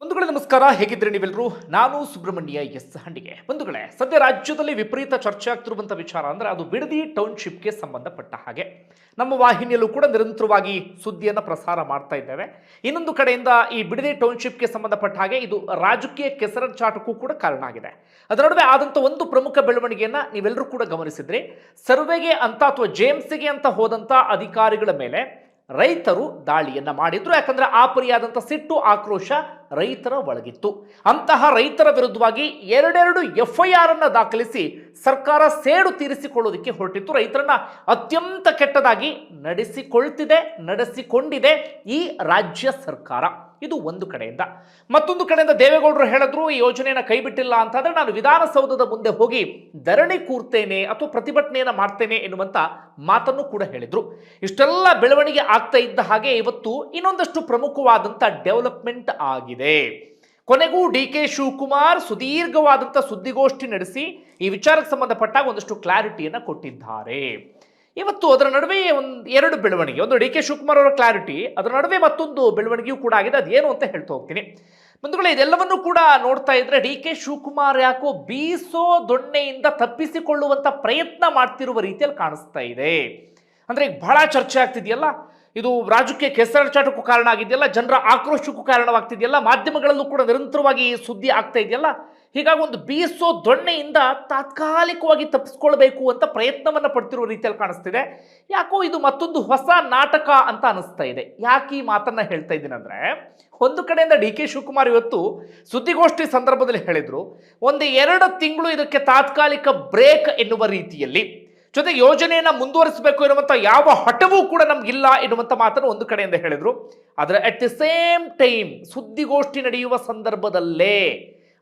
ಬಂಧುಗಳೇ ನಮಸ್ಕಾರ, ಹೇಗಿದ್ರೆ ನೀವೆಲ್ಲರೂ? ನಾನು ಸುಬ್ರಹ್ಮಣ್ಯ ಎಸ್ ಹಂಡಿಗೆ. ಬಂಧುಗಳೇ, ಸದ್ಯ ರಾಜ್ಯದಲ್ಲಿ ವಿಪರೀತ ಚರ್ಚೆ ಆಗ್ತಿರುವಂಥ ವಿಚಾರ ಅಂದರೆ ಅದು ಬಿಡದಿ ಟೌನ್ಶಿಪ್ಗೆ ಸಂಬಂಧಪಟ್ಟ ಹಾಗೆ. ನಮ್ಮ ವಾಹಿನಿಯಲ್ಲೂ ಕೂಡ ನಿರಂತರವಾಗಿ ಸುದ್ದಿಯನ್ನು ಪ್ರಸಾರ ಮಾಡ್ತಾ ಇದ್ದೇವೆ. ಇನ್ನೊಂದು ಕಡೆಯಿಂದ ಈ ಬಿಡದಿ ಟೌನ್ಶಿಪ್ಗೆ ಸಂಬಂಧಪಟ್ಟ ಹಾಗೆ ಇದು ರಾಜಕೀಯ ಕೆಸರಚಾಟಕ್ಕೂ ಕೂಡ ಕಾರಣ ಆಗಿದೆ. ಅದರ ನಡುವೆ ಆದಂಥ ಒಂದು ಪ್ರಮುಖ ಬೆಳವಣಿಗೆಯನ್ನು ನೀವೆಲ್ಲರೂ ಕೂಡ ಗಮನಿಸಿದ್ರಿ. ಸರ್ವೆಗೆ ಅಂತ ಅಥವಾ ಜೇಮ್ಸ್ಗೆ ಅಂತ ಹೋದಂಥ ಅಧಿಕಾರಿಗಳ ಮೇಲೆ ರೈತರು ದಾಳಿಯನ್ನ ಮಾಡಿದ್ರು. ಯಾಕಂದ್ರೆ ಆ ಪರಿಯಾದಂಥ ಸಿಟ್ಟು ಆಕ್ರೋಶ ರೈತರ ಒಳಗಿತ್ತು. ಅಂತಹ ರೈತರ ವಿರುದ್ಧವಾಗಿ ಎರಡೆರಡು FIR ಅನ್ನ ದಾಖಲಿಸಿ ಸರ್ಕಾರ ಸೇಡು ತೀರಿಸಿಕೊಳ್ಳೋದಕ್ಕೆ ಹೊರಟಿತ್ತು. ರೈತರನ್ನ ಅತ್ಯಂತ ಕೆಟ್ಟದಾಗಿ ನಡೆಸಿಕೊಂಡಿದೆ ಈ ರಾಜ್ಯ ಸರ್ಕಾರ. ಇದು ಒಂದು ಕಡೆಯಿಂದ. ಮತ್ತೊಂದು ಕಡೆಯಿಂದ ದೇವೇಗೌಡರು ಹೇಳಿದ್ರು, ಈ ಯೋಜನೆಯನ್ನು ಕೈ ಬಿಟ್ಟಿಲ್ಲ ಅಂತಂದ್ರೆ ನಾನು ವಿಧಾನಸೌಧದ ಮುಂದೆ ಹೋಗಿ ಧರಣಿ ಕೂರ್ತೇನೆ ಅಥವಾ ಪ್ರತಿಭಟನೆಯನ್ನು ಮಾಡ್ತೇನೆ ಎನ್ನುವಂತ ಮಾತನ್ನು ಕೂಡ ಹೇಳಿದ್ರು. ಇಷ್ಟೆಲ್ಲ ಬೆಳವಣಿಗೆ ಆಗ್ತಾ ಇದ್ದ ಹಾಗೆ ಇವತ್ತು ಇನ್ನೊಂದಷ್ಟು ಪ್ರಮುಖವಾದಂಥ ಡೆವಲಪ್ಮೆಂಟ್ ಆಗಿದೆ. ಕೊನೆಗೂ DK ಶಿವಕುಮಾರ್ ಸುದೀರ್ಘವಾದಂಥ ಸುದ್ದಿಗೋಷ್ಠಿ ನಡೆಸಿ ಈ ವಿಚಾರಕ್ಕೆ ಸಂಬಂಧಪಟ್ಟಾಗ ಒಂದಷ್ಟು ಕ್ಲಾರಿಟಿಯನ್ನು ಕೊಟ್ಟಿದ್ದಾರೆ. ಇವತ್ತು ಅದರ ನಡುವೆ ಎರಡು ಬೆಳವಣಿಗೆ. ಒಂದು DK ಶಿವಕುಮಾರ್ ಅವರ ಕ್ಲಾರಿಟಿ, ಅದರ ನಡುವೆ ಮತ್ತೊಂದು ಬೆಳವಣಿಗೆಯೂ ಕೂಡ ಆಗಿದೆ. ಅದೇನು ಅಂತ ಹೇಳ್ತಾ ಹೋಗ್ತೀನಿ. ಬಂಧುಗಳೇ, ಇದೆಲ್ಲವನ್ನೂ ಕೂಡ ನೋಡ್ತಾ ಇದ್ರೆ DK ಶಿವಕುಮಾರ್ ಯಾಕೋ ಬೀಸೋ ದೊಣ್ಣೆಯಿಂದ ತಪ್ಪಿಸಿಕೊಳ್ಳುವಂತ ಪ್ರಯತ್ನ ಮಾಡ್ತಿರುವ ರೀತಿಯಲ್ಲಿ ಕಾಣಿಸ್ತಾ ಇದೆ. ಅಂದ್ರೆ ಈಗ ಬಹಳ ಚರ್ಚೆ ಆಗ್ತಿದೆಯಲ್ಲ, ಇದು ರಾಜಕೀಯ ಕೆಸರಚಾಟಕ್ಕೂ ಕಾರಣ ಆಗಿದೆಯಲ್ಲ, ಜನರ ಆಕ್ರೋಶಕ್ಕೂ ಕಾರಣವಾಗ್ತಿದೆಯಲ್ಲ, ಮಾಧ್ಯಮಗಳಲ್ಲೂ ಕೂಡ ನಿರಂತರವಾಗಿ ಸುದ್ದಿ ಆಗ್ತಾ ಇದೆಯಲ್ಲ. ಹೀಗಾಗಿ ಒಂದು ಬೀಸೋ ದೊಣ್ಣೆಯಿಂದ ತಾತ್ಕಾಲಿಕವಾಗಿ ತಪ್ಪಿಸ್ಕೊಳ್ಬೇಕು ಅಂತ ಪ್ರಯತ್ನವನ್ನ ಪಡ್ತಿರುವ ರೀತಿಯಲ್ಲಿ ಕಾಣಿಸ್ತಿದೆ. ಯಾಕೋ ಇದು ಮತ್ತೊಂದು ಹೊಸ ನಾಟಕ ಅಂತ ಅನಿಸ್ತಾ ಇದೆ. ಯಾಕೆ ಈ ಮಾತನ್ನ ಹೇಳ್ತಾ ಇದ್ದೀನಿ ಅಂದ್ರೆ, ಒಂದು ಕಡೆಯಿಂದ DK ಶಿವಕುಮಾರ್ ಇವತ್ತು ಸುದ್ದಿಗೋಷ್ಠಿ ಸಂದರ್ಭದಲ್ಲಿ ಹೇಳಿದ್ರು, ಒಂದು 2 ತಿಂಗಳು ಇದಕ್ಕೆ ತಾತ್ಕಾಲಿಕ ಬ್ರೇಕ್ ಎನ್ನುವ ರೀತಿಯಲ್ಲಿ, ಜೊತೆಗೆ ಯೋಜನೆಯನ್ನ ಮುಂದುವರಿಸಬೇಕು ಎನ್ನುವಂತ ಯಾವ ಹಠವೂ ಕೂಡ ನಮ್ಗಿಲ್ಲ ಎನ್ನುವಂತ ಮಾತನ್ನು ಒಂದು ಕಡೆಯಿಂದ ಹೇಳಿದ್ರು. ಆದರೆ ಅಟ್ ದಿ ಸೇಮ್ ಟೈಮ್ ಸುದ್ದಿಗೋಷ್ಠಿ ನಡೆಯುವ ಸಂದರ್ಭದಲ್ಲೇ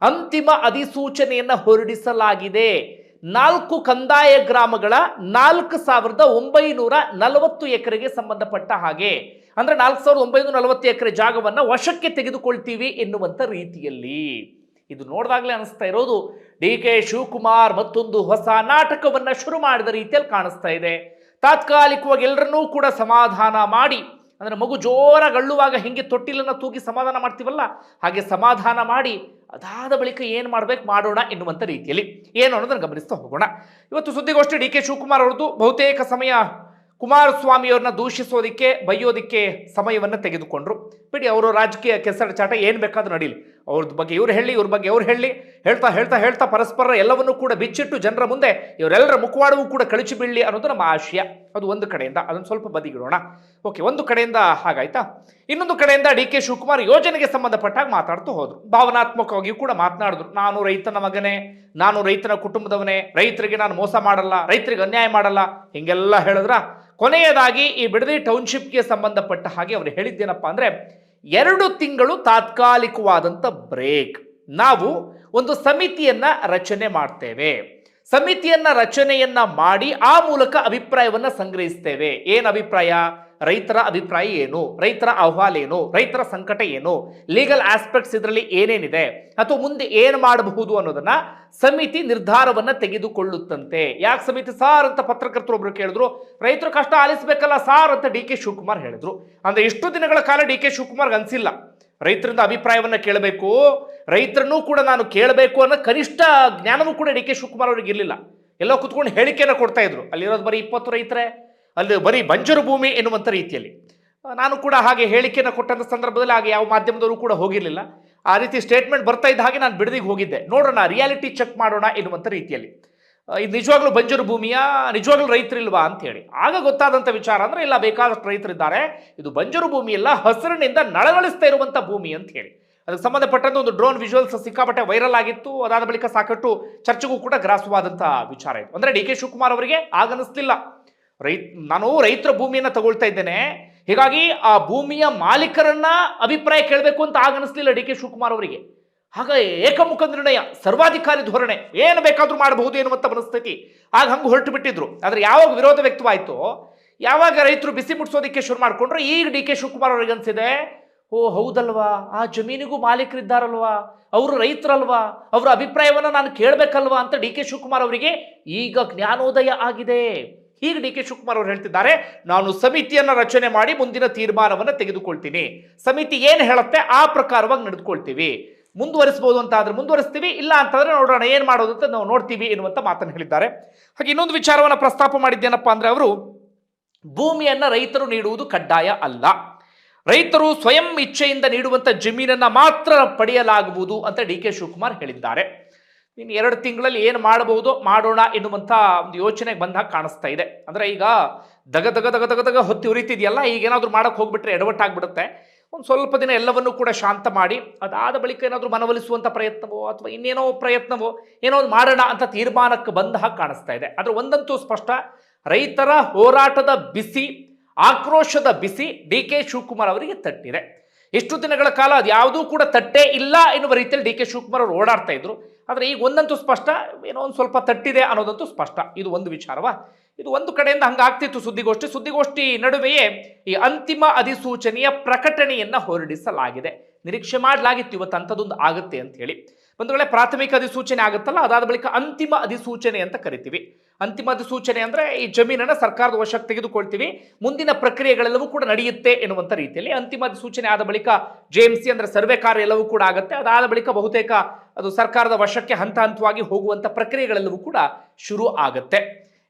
ಅಂತಿಮ ಅಧಿಸೂಚನೆಯನ್ನ ಹೊರಡಿಸಲಾಗಿದೆ. 4 ಕಂದಾಯ ಗ್ರಾಮಗಳ 4940 ಎಕರೆಗೆ ಸಂಬಂಧಪಟ್ಟ ಹಾಗೆ, ಅಂದ್ರೆ 4940 ಎಕರೆ ಜಾಗವನ್ನ ವಶಕ್ಕೆ ತೆಗೆದುಕೊಳ್ತೀವಿ ಎನ್ನುವಂತ ರೀತಿಯಲ್ಲಿ. ಇದು ನೋಡಿದಾಗಲೇ ಅನಿಸ್ತಾ ಇರೋದು DK ಶಿವಕುಮಾರ್ ಮತ್ತೊಂದು ಹೊಸ ನಾಟಕವನ್ನ ಶುರು ಮಾಡಿದ ರೀತಿಯಲ್ಲಿ ಕಾಣಿಸ್ತಾ ಇದೆ. ತಾತ್ಕಾಲಿಕವಾಗಿ ಎಲ್ಲರನ್ನೂ ಕೂಡ ಸಮಾಧಾನ ಮಾಡಿ, ಅಂದ್ರೆ ಮಗು ಜೋರಾಗಿ ಅಳ್ಳುವಾಗ ಹಿಂಗೆ ತೊಟ್ಟಿಲನ್ನು ತೂಗಿ ಸಮಾಧಾನ ಮಾಡ್ತೀವಲ್ಲ, ಹಾಗೆ ಸಮಾಧಾನ ಮಾಡಿ ಅದಾದ ಬಳಿಕ ಏನು ಮಾಡ್ಬೇಕು ಮಾಡೋಣ ಎನ್ನುವಂಥ ರೀತಿಯಲ್ಲಿ ಏನು ಅನ್ನೋದನ್ನು ಗಮನಿಸ್ತಾ ಹೋಗೋಣ. ಇವತ್ತು ಸುದ್ದಿಗೋಷ್ಠಿ DK ಶಿವಕುಮಾರ್ ಅವ್ರದ್ದು ಬಹುತೇಕ ಸಮಯ ಕುಮಾರಸ್ವಾಮಿ ಅವ್ರನ್ನ ದೂಷಿಸೋದಿಕ್ಕೆ, ಬೈಯೋದಿಕ್ಕೆ ಸಮಯವನ್ನು ತೆಗೆದುಕೊಂಡ್ರು. ಬಿಡಿ, ಅವರು ರಾಜಕೀಯ ಕೆಸರಚಾಟ ಏನು ಬೇಕಾದ್ರೂ ನಡೀಲಿ. ಅವ್ರದ್ದು ಬಗ್ಗೆ ಇವ್ರು ಹೇಳಿ, ಇವ್ರ ಬಗ್ಗೆ ಅವ್ರು ಹೇಳಿ, ಹೇಳ್ತಾ ಪರಸ್ಪರ ಎಲ್ಲವನ್ನೂ ಕೂಡ ಬಿಚ್ಚಿಟ್ಟು ಜನರ ಮುಂದೆ ಇವರೆಲ್ಲರ ಮುಖವಾಡವೂ ಕೂಡ ಕಳಚಿ ಬೀಳಲಿ ಅನ್ನೋದು ನಮ್ಮ ಆಶಯ. ಅದು ಒಂದು ಕಡೆಯಿಂದ, ಅದನ್ನು ಸ್ವಲ್ಪ ಬದಿಗಿಡೋಣ. ಓಕೆ, ಒಂದು ಕಡೆಯಿಂದ ಹಾಗಾಯ್ತಾ. ಇನ್ನೊಂದು ಕಡೆಯಿಂದ DK ಶಿವಕುಮಾರ್ ಯೋಜನೆಗೆ ಸಂಬಂಧಪಟ್ಟಾಗ ಮಾತಾಡ್ತಾ ಹೋದ್ರು. ಭಾವನಾತ್ಮಕವಾಗಿಯೂ ಕೂಡ ಮಾತನಾಡಿದ್ರು. ನಾನು ರೈತನ ಮಗನೇ, ನಾನು ರೈತನ ಕುಟುಂಬದವನೇ, ರೈತರಿಗೆ ನಾನು ಮೋಸ ಮಾಡಲ್ಲ, ರೈತರಿಗೆ ಅನ್ಯಾಯ ಮಾಡಲ್ಲ, ಹಿಂಗೆಲ್ಲ ಹೇಳಿದ್ರ. ಕೊನೆಯದಾಗಿ ಈ ಬಿಡದಿ ಟೌನ್ಶಿಪ್ಗೆ ಸಂಬಂಧಪಟ್ಟ ಹಾಗೆ ಅವರು ಹೇಳಿದ್ದೇನಪ್ಪ ಅಂದ್ರೆ, 2 ತಿಂಗಳು ತಾತ್ಕಾಲಿಕವಾದಂಥ ಬ್ರೇಕ್. ನಾವು ಒಂದು ಸಮಿತಿಯನ್ನ ರಚನೆ ಮಾಡ್ತೇವೆ. ಸಮಿತಿಯನ್ನ ರಚನೆಯನ್ನ ಮಾಡಿ ಆ ಮೂಲಕ ಅಭಿಪ್ರಾಯವನ್ನ ಸಂಗ್ರಹಿಸ್ತೇವೆ. ಏನು ಅಭಿಪ್ರಾಯ? ರೈತರ ಅಭಿಪ್ರಾಯ ಏನು, ರೈತರ ಅಹವಾಲು ಏನು, ರೈತರ ಸಂಕಟ ಏನು, ಲೀಗಲ್ ಆಸ್ಪೆಕ್ಟ್ಸ್ ಇದರಲ್ಲಿ ಏನೇನಿದೆ, ಅಥವಾ ಮುಂದೆ ಏನು ಮಾಡಬಹುದು ಅನ್ನೋದನ್ನ ಸಮಿತಿ ನಿರ್ಧಾರವನ್ನ ತೆಗೆದುಕೊಳ್ಳುತ್ತಂತೆ. ಯಾಕೆ ಸಮಿತಿ ಸಾರ್ ಅಂತ ಪತ್ರಕರ್ತರು ಒಬ್ರು ಕೇಳಿದ್ರು. ರೈತರ ಕಷ್ಟ ಆಲಿಸಬೇಕಲ್ಲ ಸಾರ್ ಅಂತ DK ಶಿವಕುಮಾರ್ ಹೇಳಿದ್ರು. ಅಂದ್ರೆ ಇಷ್ಟು ದಿನಗಳ ಕಾಲ DK ಶಿವಕುಮಾರ್ ಅನ್ಸಿಲ್ಲ ರೈತರಿಂದ ಅಭಿಪ್ರಾಯವನ್ನ ಕೇಳಬೇಕು, ರೈತರನ್ನೂ ಕೂಡ ನಾನು ಕೇಳಬೇಕು ಅನ್ನೋ ಕನಿಷ್ಠ ಜ್ಞಾನವೂ ಕೂಡ DK ಶಿವಕುಮಾರ್ ಅವ್ರಿಗೆ ಇರಲಿಲ್ಲ. ಎಲ್ಲೋ ಕುತ್ಕೊಂಡು ಹೇಳಿಕೆಯನ್ನು ಕೊಡ್ತಾ ಇದ್ರು. ಅಲ್ಲಿರೋದು ಬರೀ 20 ರೈತರೇ, ಅಲ್ಲಿ ಬರೀ ಬಂಜರು ಭೂಮಿ ಎನ್ನುವಂಥ ರೀತಿಯಲ್ಲಿ. ನಾನು ಕೂಡ ಹಾಗೆ ಹೇಳಿಕೆಯನ್ನು ಕೊಟ್ಟಂಥ ಸಂದರ್ಭದಲ್ಲಿ ಹಾಗೆ ಯಾವ ಮಾಧ್ಯಮದವರು ಕೂಡ ಹೋಗಿರಲಿಲ್ಲ. ಆ ರೀತಿ ಸ್ಟೇಟ್ಮೆಂಟ್ ಬರ್ತಾ ಇದ್ದ ಹಾಗೆ ನಾನು ಬಿಡದಿಗೆ ಹೋಗಿದ್ದೆ, ನೋಡೋಣ ರಿಯಾಲಿಟಿ ಚೆಕ್ ಮಾಡೋಣ ಎನ್ನುವಂಥ ರೀತಿಯಲ್ಲಿ. ಇದು ನಿಜವಾಗ್ಲೂ ಬಂಜರು ಭೂಮಿಯಾ, ನಿಜವಾಗ್ಲೂ ರೈತರಿಲ್ವಾ ಅಂತ ಹೇಳಿ ಆಗ ಗೊತ್ತಾದಂಥ ವಿಚಾರ ಅಂದ್ರೆ, ಇಲ್ಲ ಬೇಕಾದಷ್ಟು ರೈತರಿದ್ದಾರೆ, ಇದು ಬಂಜರು ಭೂಮಿ ಎಲ್ಲ ಹಸಿರಿನಿಂದ ನಳಗಳಿಸ್ತಾ ಇರುವಂಥ ಭೂಮಿ ಅಂತ ಹೇಳಿ. ಅದಕ್ಕೆ ಸಂಬಂಧಪಟ್ಟಂತೆ ಒಂದು ಡ್ರೋನ್ ವಿಜುವಲ್ಸ್ ಸಿಕ್ಕಾಪಟ್ಟೆ ವೈರಲ್ ಆಗಿತ್ತು. ಅದಾದ ಬಳಿಕ ಸಾಕಷ್ಟು ಚರ್ಚೆಗೂ ಕೂಡ ಗ್ರಾಸವಾದಂಥ ವಿಚಾರ ಇತ್ತು. ಅಂದ್ರೆ DK ಶಿವಕುಮಾರ್ ಅವರಿಗೆ ಆಗನಿಸ್ಲಿಲ್ಲ, ನಾನು ರೈತರ ಭೂಮಿಯನ್ನ ತಗೊಳ್ತಾ ಇದ್ದೇನೆ, ಹೀಗಾಗಿ ಆ ಭೂಮಿಯ ಮಾಲೀಕರನ್ನ ಅಭಿಪ್ರಾಯ ಕೇಳಬೇಕು ಅಂತ ಆಗನಿಸ್ಲಿಲ್ಲ DK ಶಿವಕುಮಾರ್ ಅವರಿಗೆ. ಹಾಗೆ ಏಕಮುಖ ನಿರ್ಣಯ, ಸರ್ವಾಧಿಕಾರಿ ಧೋರಣೆ, ಏನು ಬೇಕಾದ್ರೂ ಮಾಡಬಹುದು ಎನ್ನುವಂಥ ಮನಸ್ಥಿತಿ ಆಗ ಹಂಗೆ ಹೊರಟು ಬಿಟ್ಟಿದ್ರು. ಆದ್ರೆ ಯಾವಾಗ ವಿರೋಧ ವ್ಯಕ್ತವಾಯಿತು, ಯಾವಾಗ ರೈತರು ಬಿಸಿ ಮುಟ್ಸೋದಕ್ಕೆ ಶುರು ಮಾಡ್ಕೊಂಡ್ರು, ಈಗ DK ಶಿವಕುಮಾರ್ ಅವರಿಗೆ ಅನ್ಸಿದೆ, ಓ ಹೌದಲ್ವಾ, ಆ ಜಮೀನಿಗೂ ಮಾಲೀಕರಿದ್ದಾರಲ್ವಾ, ಅವರು ರೈತರಲ್ವಾ, ಅವರ ಅಭಿಪ್ರಾಯವನ್ನ ನಾನು ಕೇಳಬೇಕಲ್ವಾ ಅಂತ DK ಶಿವಕುಮಾರ್ ಅವರಿಗೆ ಈಗ ಜ್ಞಾನೋದಯ ಆಗಿದೆ. ಹೀಗೆ ಡಿ ಕೆ ಶಿವಕುಮಾರ್ ಅವರು ಹೇಳ್ತಿದ್ದಾರೆ, ನಾನು ಸಮಿತಿಯನ್ನ ರಚನೆ ಮಾಡಿ ಮುಂದಿನ ತೀರ್ಮಾನವನ್ನು ತೆಗೆದುಕೊಳ್ತೀನಿ, ಸಮಿತಿ ಏನು ಹೇಳುತ್ತೆ ಆ ಪ್ರಕಾರವಾಗಿ ನಡೆದುಕೊಳ್ತೀವಿ, ಮುಂದುವರಿಸಬಹುದು ಅಂತ ಆದ್ರೆ ಮುಂದುವರಿಸ್ತೀವಿ, ಇಲ್ಲ ಅಂತಂದ್ರೆ ನೋಡೋಣ ಏನ್ ಮಾಡೋದು ಅಂತ ನಾವು ನೋಡ್ತೀವಿ ಎನ್ನುವಂತ ಮಾತನ್ನು ಹೇಳಿದ್ದಾರೆ. ಹಾಗೆ ಇನ್ನೊಂದು ವಿಚಾರವನ್ನ ಪ್ರಸ್ತಾಪ ಮಾಡಿದ್ದೇನಪ್ಪ ಅಂದ್ರೆ ಅವರು ಭೂಮಿಯನ್ನ ರೈತರು ನೀಡುವುದು ಕಡ್ಡಾಯ ಅಲ್ಲ, ರೈತರು ಸ್ವಯಂ ಇಚ್ಛೆಯಿಂದ ನೀಡುವಂತ ಜಮೀನನ್ನ ಮಾತ್ರ ಪಡೆಯಲಾಗುವುದು ಅಂತ ಡಿ ಕೆ ಶಿವಕುಮಾರ್ ಹೇಳಿದ್ದಾರೆ. ಇನ್ನು 2 ತಿಂಗಳಲ್ಲಿ ಏನು ಮಾಡಬಹುದು ಮಾಡೋಣ ಎನ್ನುವಂಥ ಒಂದು ಯೋಚನೆಗೆ ಬಂದಾಗ ಕಾಣಿಸ್ತಾ ಇದೆ. ಅಂದ್ರೆ ಈಗ ದಗ ದಗ ದಗ ದಗ ದಗ ಹೊತ್ತಿ ಉರಿತಿದೆಯಲ್ಲ, ಈಗ ಏನಾದರೂ ಮಾಡಕ್ಕೆ ಹೋಗ್ಬಿಟ್ರೆ ಎಡವಟ್ಟಾಗ್ಬಿಡುತ್ತೆ. ಒಂದು ಸ್ವಲ್ಪ ದಿನ ಎಲ್ಲವನ್ನೂ ಕೂಡ ಶಾಂತ ಮಾಡಿ ಅದಾದ ಬಳಿಕ ಏನಾದರೂ ಮನವೊಲಿಸುವಂಥ ಪ್ರಯತ್ನವೋ ಅಥವಾ ಇನ್ನೇನೋ ಪ್ರಯತ್ನವೋ ಏನೋ ಒಂದು ಮಾಡೋಣ ಅಂತ ತೀರ್ಮಾನಕ್ಕೆ ಬಂದ ಹಾಗೆ ಕಾಣಿಸ್ತಾ ಇದೆ. ಆದರೆ ಒಂದಂತೂ ಸ್ಪಷ್ಟ, ರೈತರ ಹೋರಾಟದ ಬಿಸಿ, ಆಕ್ರೋಶದ ಬಿಸಿ ಡಿ ಕೆ ಶಿವಕುಮಾರ್ ಅವರಿಗೆ ತಟ್ಟಿದೆ. ಎಷ್ಟು ದಿನಗಳ ಕಾಲ ಅದು ಯಾವುದೂ ಕೂಡ ತಟ್ಟೇ ಇಲ್ಲ ಎನ್ನುವ ರೀತಿಯಲ್ಲಿ ಡಿ ಕೆ ಶಿವಕುಮಾರ್ ಅವರು ಓಡಾಡ್ತಾ ಇದ್ರು. ಆದರೆ ಈಗ ಒಂದಂತೂ ಸ್ಪಷ್ಟ, ಏನೋ ಒಂದು ಸ್ವಲ್ಪ ತಟ್ಟಿದೆ ಅನ್ನೋದಂತೂ ಸ್ಪಷ್ಟ. ಇದು ಒಂದು ವಿಚಾರವಾ. ಇದು ಒಂದು ಕಡೆಯಿಂದ ಹಂಗಾಗ್ತಿತ್ತು ಸುದ್ದಿಗೋಷ್ಠಿ ನಡುವೆಯೇ ಈ ಅಂತಿಮ ಅಧಿಸೂಚನೆಯ ಪ್ರಕಟಣೆಯನ್ನ ಹೊರಡಿಸಲಾಗಿದೆ. ನಿರೀಕ್ಷೆ ಮಾಡಲಾಗಿತ್ತು ಇವತ್ತು ಅಂಥದ್ದೊಂದು ಆಗುತ್ತೆ ಅಂತ ಹೇಳಿ. ಒಂದು ವೇಳೆ ಪ್ರಾಥಮಿಕ ಅಧಿಸೂಚನೆ ಆಗುತ್ತಲ್ಲ, ಅದಾದ ಬಳಿಕ ಅಂತಿಮ ಅಧಿಸೂಚನೆ ಅಂತ ಕರಿತೀವಿ. ಅಂತಿಮ ಅಧಿಸೂಚನೆ ಅಂದ್ರೆ ಈ ಜಮೀನನ್ನ ಸರ್ಕಾರದ ವಶಕ್ಕೆ ತೆಗೆದುಕೊಳ್ತೀವಿ, ಮುಂದಿನ ಪ್ರಕ್ರಿಯೆಗಳೆಲ್ಲವೂ ಕೂಡ ನಡೆಯುತ್ತೆ ಎನ್ನುವಂಥ ರೀತಿಯಲ್ಲಿ. ಅಂತಿಮ ಅಧಿಸೂಚನೆ ಆದ ಬಳಿಕ JMC ಅಂದ್ರೆ ಸರ್ವೆ ಕಾರ್ಯ ಎಲ್ಲವೂ ಕೂಡ ಆಗುತ್ತೆ. ಅದಾದ ಬಳಿಕ ಬಹುತೇಕ ಅದು ಸರ್ಕಾರದ ವಶಕ್ಕೆ ಹಂತ ಹಂತವಾಗಿ ಹೋಗುವಂತ ಪ್ರಕ್ರಿಯೆಗಳೆಲ್ಲವೂ ಕೂಡ ಶುರು ಆಗುತ್ತೆ.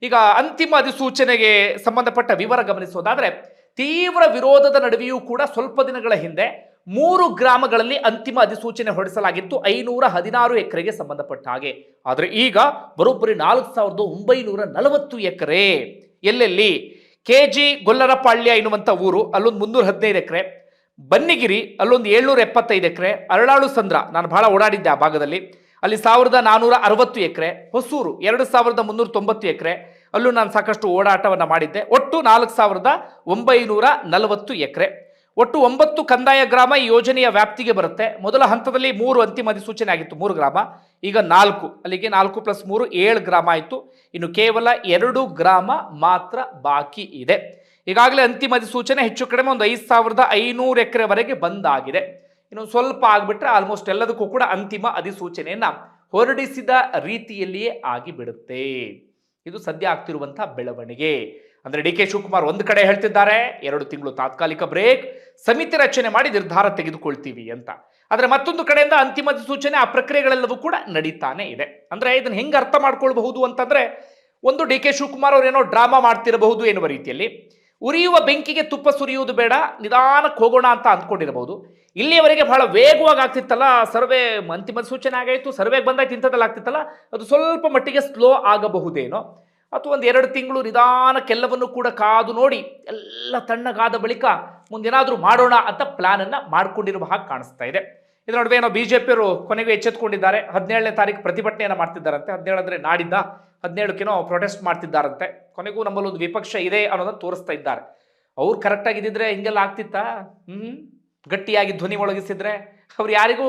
ಈಗ ಅಂತಿಮ ಅಧಿಸೂಚನೆಗೆ ಸಂಬಂಧಪಟ್ಟ ವಿವರ ಗಮನಿಸೋದಾದ್ರೆ, ತೀವ್ರ ವಿರೋಧದ ನಡುವೆಯೂ ಕೂಡ ಸ್ವಲ್ಪ ದಿನಗಳ ಹಿಂದೆ 3 ಗ್ರಾಮಗಳಲ್ಲಿ ಅಂತಿಮ ಅಧಿಸೂಚನೆ ಹೊರಡಿಸಲಾಗಿತ್ತು, 516 ಎಕರೆಗೆ ಸಂಬಂಧಪಟ್ಟ ಹಾಗೆ. ಆದರೆ ಈಗ ಬರೋಬ್ಬರಿ 4940 ಎಕರೆ. ಎಲ್ಲೆಲ್ಲಿ? KG ಗೊಲ್ಲರಪಾಳ್ಯ ಎನ್ನುವಂಥ ಊರು, ಅಲ್ಲೊಂದು 315 ಎಕರೆ, ಬನ್ನಿಗಿರಿ ಅಲ್ಲೊಂದು 775 ಎಕರೆ, ಅರಳಾಳು ಸಂದ್ರ ನಾನು ಬಹಳ ಓಡಾಡಿದ್ದೆ ಆ ಭಾಗದಲ್ಲಿ, ಅಲ್ಲಿ 1460 ಎಕರೆ, ಹೊಸೂರು 2390 ಎಕರೆ, ಅಲ್ಲೂ ನಾನು ಸಾಕಷ್ಟು ಓಡಾಟವನ್ನು ಮಾಡಿದ್ದೆ. ಒಟ್ಟು 4940 ಎಕರೆ. ಒಟ್ಟು 9 ಕಂದಾಯ ಗ್ರಾಮ ಈ ಯೋಜನೆಯ ವ್ಯಾಪ್ತಿಗೆ ಬರುತ್ತೆ. ಮೊದಲ ಹಂತದಲ್ಲಿ 3 ಅಂತಿಮ ಅಧಿಸೂಚನೆ ಆಗಿತ್ತು, 3 ಗ್ರಾಮ, ಈಗ 4, ಅಲ್ಲಿಗೆ 4 + 3 7 ಗ್ರಾಮ ಆಯಿತು. ಇನ್ನು ಕೇವಲ 2 ಗ್ರಾಮ ಮಾತ್ರ ಬಾಕಿ ಇದೆ. ಈಗಾಗಲೇ ಅಂತಿಮ ಅಧಿಸೂಚನೆ ಹೆಚ್ಚು ಕಡಿಮೆ ಒಂದು 5500 ಎಕರೆವರೆಗೆ ಬಂದಾಗಿದೆ. ಇನ್ನೊಂದು ಸ್ವಲ್ಪ ಆಗಿಬಿಟ್ರೆ ಆಲ್ಮೋಸ್ಟ್ ಎಲ್ಲದಕ್ಕೂ ಕೂಡ ಅಂತಿಮ ಅಧಿಸೂಚನೆಯನ್ನ ಹೊರಡಿಸಿದ ರೀತಿಯಲ್ಲಿಯೇ ಆಗಿಬಿಡುತ್ತೆ. ಇದು ಸದ್ಯ ಆಗ್ತಿರುವಂತಹ ಬೆಳವಣಿಗೆ. ಅಂದ್ರೆ ಡಿ ಕೆ ಶಿವಕುಮಾರ್ ಒಂದು ಕಡೆ ಹೇಳ್ತಿದ್ದಾರೆ 2 ತಿಂಗಳು ತಾತ್ಕಾಲಿಕ ಬ್ರೇಕ್, ಸಮಿತಿ ರಚನೆ ಮಾಡಿ ನಿರ್ಧಾರ ತೆಗೆದುಕೊಳ್ತೀವಿ ಅಂತ. ಆದ್ರೆ ಮತ್ತೊಂದು ಕಡೆಯಿಂದ ಅಂತಿಮ ಅಧಿಸೂಚನೆ, ಆ ಪ್ರಕ್ರಿಯೆಗಳೆಲ್ಲವೂ ಕೂಡ ನಡೀತಾನೆ ಇದೆ. ಅಂದ್ರೆ ಇದನ್ನ ಹೆಂಗೆ ಅರ್ಥ ಮಾಡ್ಕೊಳ್ಬಹುದು ಅಂತಂದ್ರೆ, ಒಂದು ಡಿ ಕೆ ಶಿವಕುಮಾರ್ ಅವರೇನೋ ಡ್ರಾಮಾ ಮಾಡ್ತಿರಬಹುದು ಎನ್ನುವ ರೀತಿಯಲ್ಲಿ, ಉರಿಯುವ ಬೆಂಕಿಗೆ ತುಪ್ಪ ಸುರಿಯುವುದು ಬೇಡ, ನಿಧಾನಕ್ಕೆ ಹೋಗೋಣ ಅಂತ ಅಂದ್ಕೊಂಡಿರಬಹುದು. ಇಲ್ಲಿಯವರೆಗೆ ಬಹಳ ವೇಗವಾಗಿ ಆಗ್ತಿತ್ತಲ್ಲ ಸರ್ವೆ, ಅಂತಿಮ ಸೂಚನೆ ಆಗಾಯಿತು, ಸರ್ವೆಗೆ ಬಂದಾಯ್ತು, ಇಂಥದ್ದೆಲ್ಲ ಆಗ್ತಿತ್ತಲ್ಲ, ಅದು ಸ್ವಲ್ಪ ಮಟ್ಟಿಗೆ ಸ್ಲೋ ಆಗಬಹುದೇನೋ, ಅಥವಾ ಒಂದು 2 ತಿಂಗಳು ನಿಧಾನಕ್ಕೆಲ್ಲವನ್ನು ಕೂಡ ಕಾದು ನೋಡಿ ಎಲ್ಲ ತಣ್ಣಗಾದ ಬಳಿಕ ಮುಂದೇನಾದರೂ ಮಾಡೋಣ ಅಂತ ಪ್ಲಾನ್ ಅನ್ನ ಮಾಡ್ಕೊಂಡಿರುವ ಹಾಗೆ ಕಾಣಿಸ್ತಾ ಇದೆ. ಇದರ ನಡುವೆ ಏನೋ ಬಿಜೆಪಿಯವರು ಕೊನೆಗೂ ಎಚ್ಚೆತ್ತುಕೊಂಡಿದ್ದಾರೆ. 17ನೇ ತಾರೀಕು ಪ್ರತಿಭಟನೆಯನ್ನು ಮಾಡ್ತಿದ್ದಾರಂತೆ. 17 ಅಂದ್ರೆ ನಾಡಿದ್ದ 17ಕ್ಕೇನೋ ಪ್ರೊಟೆಸ್ಟ್ ಮಾಡ್ತಿದ್ದಾರಂತೆ. ಕೊನೆಗೂ ನಮ್ಮಲ್ಲಿ ಒಂದು ವಿಪಕ್ಷ ಇದೆ ಅನ್ನೋದನ್ನು ತೋರಿಸ್ತಾ ಇದ್ದಾರೆ. ಅವ್ರು ಕರೆಕ್ಟ್ ಆಗಿದ್ದಿದ್ರೆ ಹಿಂಗೆಲ್ಲ ಆಗ್ತಿತ್ತಾ? ಗಟ್ಟಿಯಾಗಿ ಧ್ವನಿ ಒಳಗಿಸಿದ್ರೆ ಅವ್ರು ಯಾರಿಗೂ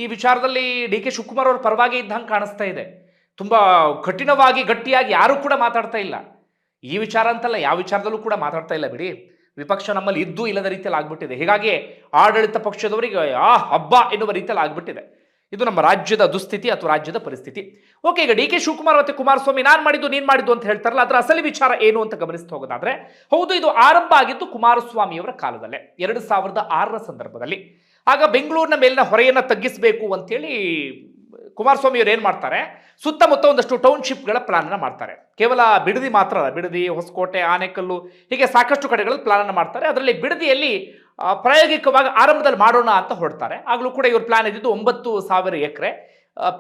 ಈ ವಿಚಾರದಲ್ಲಿ ಡಿ ಕೆ ಶಿವಕುಮಾರ್ ಅವ್ರ ಪರವಾಗಿ ಇದ್ದಂಗೆ ಕಾಣಿಸ್ತಾ ಇದೆ. ತುಂಬಾ ಕಠಿಣವಾಗಿ ಗಟ್ಟಿಯಾಗಿ ಯಾರು ಕೂಡ ಮಾತಾಡ್ತಾ ಇಲ್ಲ. ಈ ವಿಚಾರ ಅಂತಲ್ಲ, ಯಾವ ವಿಚಾರದಲ್ಲೂ ಕೂಡ ಮಾತಾಡ್ತಾ ಇಲ್ಲ ಬಿಡಿ. ವಿಪಕ್ಷ ನಮ್ಮಲ್ಲಿ ಇದ್ದು ಇಲ್ಲದ ರೀತಿಯಲ್ಲಿ ಆಗ್ಬಿಟ್ಟಿದೆ. ಹೀಗಾಗಿ ಆಡಳಿತ ಪಕ್ಷದವರಿಗೆ ಹಬ್ಬ ಎನ್ನುವ ರೀತಿಯಲ್ಲಿ ಆಗ್ಬಿಟ್ಟಿದೆ. ಇದು ನಮ್ಮ ರಾಜ್ಯದ ದುಸ್ಥಿತಿ ಅಥವಾ ರಾಜ್ಯದ ಪರಿಸ್ಥಿತಿ. ಓಕೆ, ಈಗ ಡಿ ಕೆ ಶಿವಕುಮಾರ್ ಮತ್ತೆ ಕುಮಾರಸ್ವಾಮಿ ನಾನು ಮಾಡಿದ್ದು ನೀನು ಮಾಡಿದ್ದು ಅಂತ ಹೇಳ್ತಾರಲ್ಲ, ಅದರ ಅಸಲಿ ವಿಚಾರ ಏನು ಅಂತ ಗಮನಿಸ್ತಾ ಹೋಗೋದಾದ್ರೆ, ಹೌದು, ಇದು ಆರಂಭ ಆಗಿದ್ದು ಕುಮಾರಸ್ವಾಮಿಯವರ ಕಾಲದಲ್ಲೇ 2006ರ ಸಂದರ್ಭದಲ್ಲಿ. ಆಗ ಬೆಂಗಳೂರಿನ ಮೇಲಿನ ಹೊರೆಯನ್ನು ತಗ್ಗಿಸಬೇಕು ಅಂತೇಳಿ ಕುಮಾರಸ್ವಾಮಿ ಅವರು ಏನು ಮಾಡ್ತಾರೆ, ಸುತ್ತಮುತ್ತ ಒಂದಷ್ಟು ಟೌನ್ಶಿಪ್ಗಳ ಪ್ಲಾನ್ ಅನ್ನು ಮಾಡ್ತಾರೆ. ಕೇವಲ ಬಿಡದಿ ಮಾತ್ರ ಅಲ್ಲ, ಬಿಡದಿ, ಹೊಸಕೋಟೆ, ಆನೆಕಲ್ಲು, ಹೀಗೆ ಸಾಕಷ್ಟು ಕಡೆಗಳಲ್ಲಿ ಪ್ಲಾನ್ ಅನ್ನು ಮಾಡ್ತಾರೆ. ಅದರಲ್ಲಿ ಬಿಡದಿಯಲ್ಲಿ ಪ್ರಾಯೋಗಿಕವಾಗಿ ಆರಂಭದಲ್ಲಿ ಮಾಡೋಣ ಅಂತ ಹೊರಡ್ತಾರೆ. ಆಗಲೂ ಕೂಡ ಇವ್ರ ಪ್ಲಾನ್ ಇದ್ದಿದ್ದು 9000 ಎಕರೆ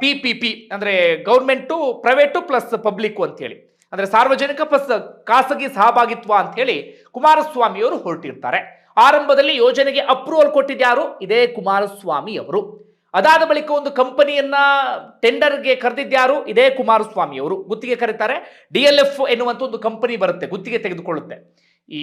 PPP, ಅಂದರೆ ಗೌರ್ಮೆಂಟು ಪ್ರೈವೇಟು ಪ್ಲಸ್ ಪಬ್ಲಿಕ್ಕು ಅಂತೇಳಿ, ಅಂದರೆ ಸಾರ್ವಜನಿಕ ಪ್ಲಸ್ ಖಾಸಗಿ ಸಹಭಾಗಿತ್ವ ಅಂತೇಳಿ ಕುಮಾರಸ್ವಾಮಿಯವರು ಹೊರಟಿರ್ತಾರೆ. ಆರಂಭದಲ್ಲಿ ಯೋಜನೆಗೆ ಅಪ್ರೂವಲ್ ಕೊಟ್ಟಿದ್ಯಾರು? ಇದೇ ಕುಮಾರಸ್ವಾಮಿ ಅವರು. ಅದಾದ ಬಳಿಕ ಒಂದು ಕಂಪನಿಯನ್ನ ಟೆಂಡರ್ಗೆ ಕರೆದಿದ್ಯಾರು? ಇದೇ ಕುಮಾರಸ್ವಾಮಿ ಅವರು. ಗುತ್ತಿಗೆ ಕರೀತಾರೆ. DLF ಎನ್ನುವಂಥ ಒಂದು ಕಂಪನಿ ಬರುತ್ತೆ, ಗುತ್ತಿಗೆ ತೆಗೆದುಕೊಳ್ಳುತ್ತೆ. ಈ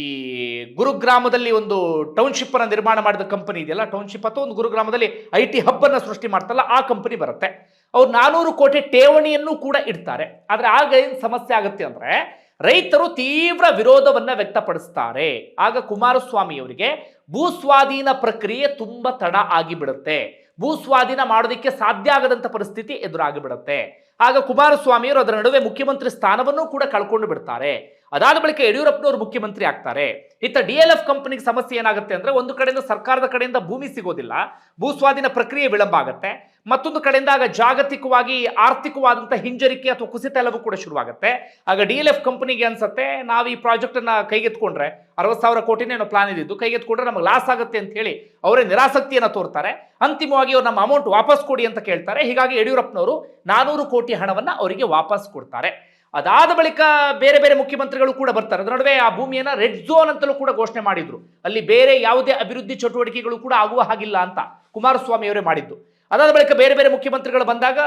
ಗುರುಗ್ರಾಮದಲ್ಲಿ ಒಂದು ಟೌನ್ಶಿಪ್ ಅನ್ನು ನಿರ್ಮಾಣ ಮಾಡಿದ ಕಂಪನಿ ಇದೆಯಲ್ಲ, ಟೌನ್ಶಿಪ್ ಅಥವಾ ಒಂದು ಗುರುಗ್ರಾಮದಲ್ಲಿ IT ಹಬ್ ಅನ್ನು ಸೃಷ್ಟಿ ಮಾಡ್ತಲ್ಲ, ಆ ಕಂಪನಿ ಬರುತ್ತೆ. ಅವ್ರು 400 ಕೋಟಿ ಠೇವಣಿಯನ್ನು ಕೂಡ ಇಡ್ತಾರೆ. ಆದ್ರೆ ಆಗ ಏನು ಸಮಸ್ಯೆ ಆಗುತ್ತೆ ಅಂದ್ರೆ, ರೈತರು ತೀವ್ರ ವಿರೋಧವನ್ನ ವ್ಯಕ್ತಪಡಿಸ್ತಾರೆ. ಆಗ ಕುಮಾರಸ್ವಾಮಿ ಅವರಿಗೆ ಭೂಸ್ವಾಧೀನ ಪ್ರಕ್ರಿಯೆ ತುಂಬಾ ತಡ ಆಗಿಬಿಡುತ್ತೆ. ಭೂಸ್ವಾಧೀನ ಮಾಡೋದಕ್ಕೆ ಸಾಧ್ಯ ಆಗದಂತ ಪರಿಸ್ಥಿತಿ ಎದುರಾಗಿಬಿಡುತ್ತೆ. ಆಗ ಕುಮಾರಸ್ವಾಮಿಯವರು ಅದರ ನಡುವೆ ಮುಖ್ಯಮಂತ್ರಿ ಸ್ಥಾನವನ್ನು ಕೂಡ ಕಳ್ಕೊಂಡು ಬಿಡ್ತಾರೆ. ಅದಾದ ಬಳಿಕ ಯಡಿಯೂರಪ್ಪನವರು ಮುಖ್ಯಮಂತ್ರಿ ಆಗ್ತಾರೆ. ಇತ್ತ DLF ಕಂಪನಿಗೆ ಸಮಸ್ಯೆ ಏನಾಗುತ್ತೆ ಅಂದ್ರೆ, ಒಂದು ಕಡೆಯಿಂದ ಸರ್ಕಾರದ ಕಡೆಯಿಂದ ಭೂಮಿ ಸಿಗೋದಿಲ್ಲ, ಭೂ ಸ್ವಾಧೀನ ಪ್ರಕ್ರಿಯೆ ವಿಳಂಬ ಆಗುತ್ತೆ. ಮತ್ತೊಂದು ಕಡೆಯಿಂದ ಆಗ ಜಾಗತಿಕವಾಗಿ ಆರ್ಥಿಕವಾದಂತಹ ಹಿಂಜರಿಕೆ ಅಥವಾ ಕುಸಿತ ಎಲ್ಲವೂ ಕೂಡ ಶುರುವಾಗುತ್ತೆ. ಆಗ DLF ಕಂಪನಿಗೆ ಅನ್ಸುತ್ತೆ, ನಾವು ಈ ಪ್ರಾಜೆಕ್ಟ್ ಅನ್ನ ಕೈಗೆತ್ಕೊಂಡ್ರೆ 60,000 ಕೋಟಿನೇನೋ ಪ್ಲಾನ್ ಇದ್ದಿದ್ದು, ಕೈಗೆತ್ಕೊಂಡ್ರೆ ನಮಗೆ ಲಾಸ್ ಆಗುತ್ತೆ ಅಂತ ಹೇಳಿ ಅವರೇ ನಿರಾಸಕ್ತಿಯನ್ನು ತೋರ್ತಾರೆ. ಅಂತಿಮವಾಗಿ ಅವ್ರು ನಮ್ಮ ಅಮೌಂಟ್ ವಾಪಸ್ ಕೊಡಿ ಅಂತ ಕೇಳ್ತಾರೆ. ಹೀಗಾಗಿ ಯಡಿಯೂರಪ್ಪನವರು 400 ಕೋಟಿ ಹಣವನ್ನ ಅವರಿಗೆ ವಾಪಸ್ ಕೊಡ್ತಾರೆ. ಅದಾದ ಬಳಿಕ ಬೇರೆ ಬೇರೆ ಮುಖ್ಯಮಂತ್ರಿಗಳು ಕೂಡ ಬರ್ತಾರೆ. ಅದರ ನಡುವೆ ಆ ಭೂಮಿಯನ್ನ ರೆಡ್ ಝೋನ್ ಅಂತಲೂ ಕೂಡ ಘೋಷಣೆ ಮಾಡಿದ್ರು. ಅಲ್ಲಿ ಬೇರೆ ಯಾವುದೇ ಅಭಿವೃದ್ಧಿ ಚಟುವಟಿಕೆಗಳು ಕೂಡ ಆಗುವ ಹಾಗಿಲ್ಲ ಅಂತ ಕುಮಾರಸ್ವಾಮಿ ಅವರೇ ಮಾಡಿದ್ದು. ಅದಾದ ಬಳಿಕ ಬೇರೆ ಬೇರೆ ಮುಖ್ಯಮಂತ್ರಿಗಳು ಬಂದಾಗ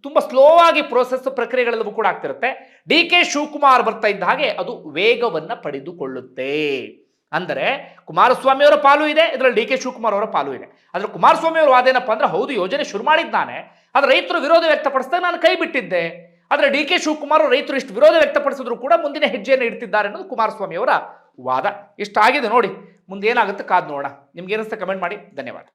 ತುಂಬಾ ಸ್ಲೋ ಆಗಿ ಪ್ರೋಸೆಸ್ ಪ್ರಕ್ರಿಯೆಗಳೆಲ್ಲವೂ ಕೂಡ ಆಗ್ತಿರುತ್ತೆ. DK ಶಿವಕುಮಾರ್ ಬರ್ತಾ ಇದ್ದ ಹಾಗೆ ಅದು ವೇಗವನ್ನ ಪಡೆದುಕೊಳ್ಳುತ್ತೆ. ಅಂದರೆ ಕುಮಾರಸ್ವಾಮಿ ಅವರ ಪಾಲು ಇದೆ, ಇದರಲ್ಲಿ DK ಶಿವಕುಮಾರ್ ಅವರ ಪಾಲು ಇದೆ. ಆದ್ರೆ ಕುಮಾರಸ್ವಾಮಿ ಅವರ ವಾದ ಏನಪ್ಪಾ ಅಂದ್ರೆ, ಹೌದು ಯೋಜನೆ ಶುರು ಮಾಡಿದ್ದಾನೆ, ಆದ್ರೆ ರೈತರು ವಿರೋಧ ವ್ಯಕ್ತಪಡಿಸಿದಾಗ ನಾನು ಕೈ ಬಿಟ್ಟಿದ್ದೆ. ಆದ್ರೆ DK ಶಿವಕುಮಾರ್ ರೈತರು ಇಷ್ಟು ವಿರೋಧ ವ್ಯಕ್ತಪಡಿಸಿದ್ರು ಕೂಡ ಮುಂದಿನ ಹೆಜ್ಜೆಯನ್ನು ಇಡ್ತಿದ್ದಾರೆ ಅನ್ನೋದು ಕುಮಾರಸ್ವಾಮಿ ಅವರ ವಾದ. ಇಷ್ಟಾಗಿದೆ ನೋಡಿ, ಮುಂದೆ ಏನಾಗುತ್ತೆ ಕಾದ್ ನೋಡೋಣ. ನಿಮ್ಗೆ ಏನಿಸ್ತಾ ಕಮೆಂಟ್ ಮಾಡಿ. ಧನ್ಯವಾದ.